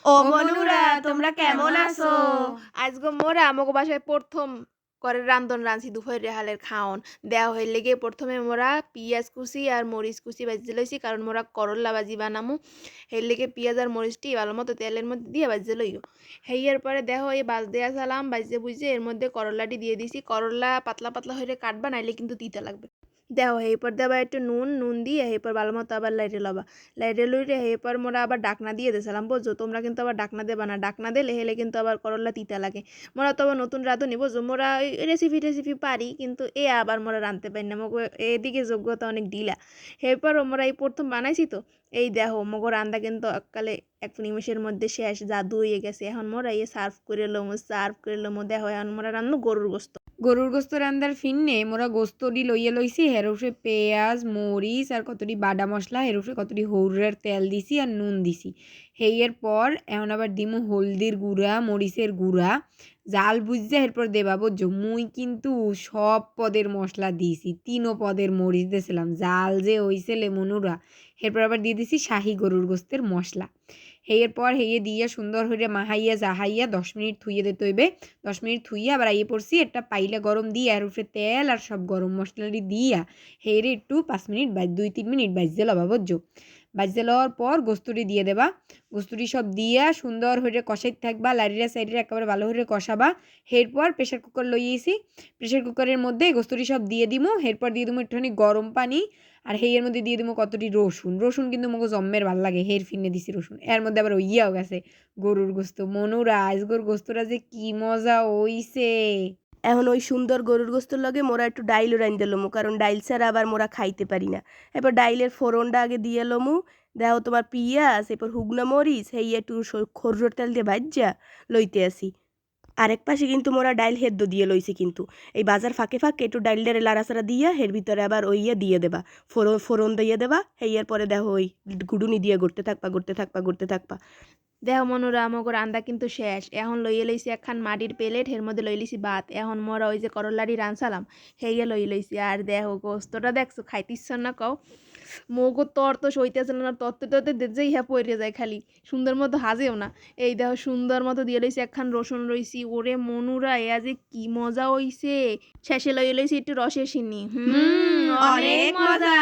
ও বনুরা তোমরা কেমন আছো? আজকে মোরা আমাকে বাসায় প্রথম করে রান্ধন রাঁধছি দুপুরের রেহালের খাওন দেওয়া হয়ে লেগে প্রথমে মোরা পিঁয়াজ কুচি আর মরিচ কুচি বাজিয়ে লইছি, কারণ মোরা করল্লা বাজি বানামু। এর লেগে পিঁয়াজ আর মরিচটি ভালো মতো তেলের মধ্যে দিয়ে বাজিয়ে লইও। হেয়ার পরে দেখো এই বাজ দেওয়া সালাম বাজিয়ে বুঝে এর মধ্যে করল্লাটি দিয়ে দিছি। করল্লা পাতলা পাতলা হয়ে কাটবা, নাইলে কিন্তু তিতা লাগবে। দেখো এরপর দেবা একটু নুন দিয়ে এরপর ভালো মতো আবার লাইটে লবা, লাইটে লইরে এরপর মোরা আবার ডাকনা দিয়ে দিয়েছিলাম, বুঝছো? তোমরা কিন্তু আবার ডাকনা দেবা না, ডাকনা দিলে হেলে কিন্তু আবার করল্লা তিতা লাগে। মোরা তো আবার নতুন রাঁধুনি, বুঝছো? মোরা রেসিপি পারি, কিন্তু আবার মোরা রাঁধতে পারি না, মগো এদিকে যোগ্যতা অনেক ঢিলা। এরপর মোরা এই প্রথম বানাইছি তো এই দেখো মগো রান্না কিন্তু এককালে এক নিমিষের মধ্যে শেষ, জাদু হয়ে গেছে। এখন মোরা সার্ভ করে লমো দেখো এখন মোরা রান্না গরুর গোস্ত রান্দার ফিন্নে মোরা গোস্তটি লইয়ে লইছি, হেরুফে পেঁয়াজ মরিচ আর কতটি বাডা মশলা, হেরুফে কতটি হৌরের তেল দিছি আর নুন দিছি। হেইয়ের পর এখন আবার দিমু হলদির গুঁড়া মরিচের গুঁড়া, জাল বুঝছে এরপর দেবা, বুঝছো? মুই কিন্তু সব পদের মশলা দিয়েছি, 3 পদের মরিচ দিয়েছিলাম, জাল যে হইছে লেমনুরা। এরপর আবার দিয়ে দিছি শাহি গরুর গোস্তের মশলা। এরপর দিয়া সুন্দর হইরে মাহাইয়া জাহাইয়া 10 মিনিট থুইয়ে দিতে হইবে। 10 মিনিট থুইয়া আবার আইয়ে পড়ছি একটা পাইলা গরম দিয়ে আর উপরে তেল আর সব গরম মশলাটি দিয়া হেরে একটু 5 মিনিট 2-3 মিনিট বাজতে লবা, বুঝছো? বাজতে লওয়ার পর গোস্তটি দিয়ে দেবা। গোস্তটি সব দিয়া সুন্দর হইরে কষাইতে থাকবা, লাইরিরা সাইডে একেবারে ভালো হইরে কষাবা। এরপর প্রেশার কুকার লইয়েছি, প্রেশার কুকারের মধ্যে গোস্তটি সব দিয়ে দিমু। এরপর দিয়ে দিমু একটুখানি গরম পানি, আর হেয়ের মধ্যে দিয়ে দিমু কতটি রসুন কিন্তু মগো জম্মের ভাল লাগে, হের ফিনে দিছি রসুন। এর মধ্যে আবার ওইয়াও গেছে গরুর গোস্ত। মনুরা আজগর গোস্তটা যে কি মজা হইছে। এখন ওই সুন্দর গরুর গোস্তর লগে মোরা একটু ডাইলও রাইন্দে লমু, কারণ ডাইল ছাড়া আবার মোরা খাইতে পারি না। এরপর ডাইলের ফোড়নটা আগে দিয়ে লমু, দেখো তোমার পিঁয়াজ এরপর হুগনা মরিচ হেই একটু খরজোর তেল দিয়ে ভাজ্যা লইতে আসি। আরেক পাশে কিন্তু মোরা ডাইল হেদ্দ দিয়ে লইছি, কিন্তু এই বাজার ফাঁকে ফাঁকে একটু ডাইলের লাড়াচাড়া দিয়া এর ভিতরে আবার ওই দিয়ে দেবা, ফোড়ন দিয়ে দেবা। হেইয়ার পরে দেখো ওই গুডুনি দিয়ে গড়তে থাকবা। দেহ মনুরা আমাকে রান্দা কিন্তু শেষ। এখন লইয়ে লইছি একখান মাটির প্লেট, এর মধ্যে লই লইছি ভাত। এখন মোরা ওই যে করল্লারি রানসালাম হেয়ে লই লইছি। আর দেহ গোস্তটা দেখছো খাইতে ইচ্ছা না কও, মগো তর তো সইতেছে না, তত্ত্বে যে ইহা পড়ে যায় খালি, সুন্দর মতো হাজেও না। এই দেখো সুন্দর মতো দিয়ে লইছি একখান রসুন রইছি। ওরে মনুরা এ যে কি মজা হইছে। শেষে লইয়ে লইছি একটু রসের সিন্নি, অনেক মজা।